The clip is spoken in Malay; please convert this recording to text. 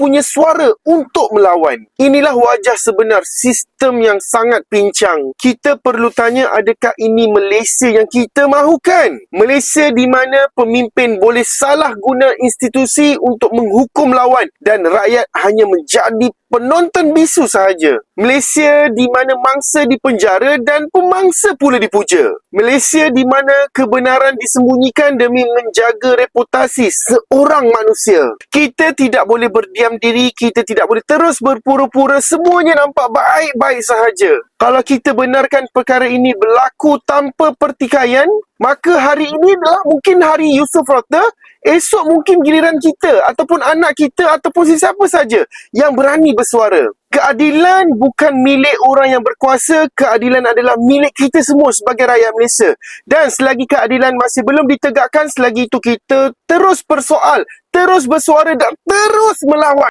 punya suara untuk melawan. Inilah wajah sebenar sistem yang sangat pincang. Kita perlu tanya, adakah ini Malaysia yang kita mahukan? Malaysia di mana pemimpin boleh salah guna institusi untuk menghukum lawan dan rakyat hanya menjadi penonton bisu sahaja. Malaysia di mana mangsa dipenjara dan pemangsa pula dipuja. Malaysia di mana kebenaran disembunyikan demi menjaga reputasi seorang manusia. Kita tidak boleh berdiam diri, kita tidak boleh terus berpura-pura semuanya nampak baik-baik sahaja. Kalau kita benarkan perkara ini berlaku tanpa pertikaian, maka hari ini adalah mungkin hari Yusof Rota, esok mungkin giliran kita ataupun anak kita ataupun sesiapa saja yang berani bersuara. Keadilan bukan milik orang yang berkuasa, keadilan adalah milik kita semua sebagai rakyat Malaysia. Dan selagi keadilan masih belum ditegakkan, selagi itu kita terus bersoal, terus bersuara dan terus melawan.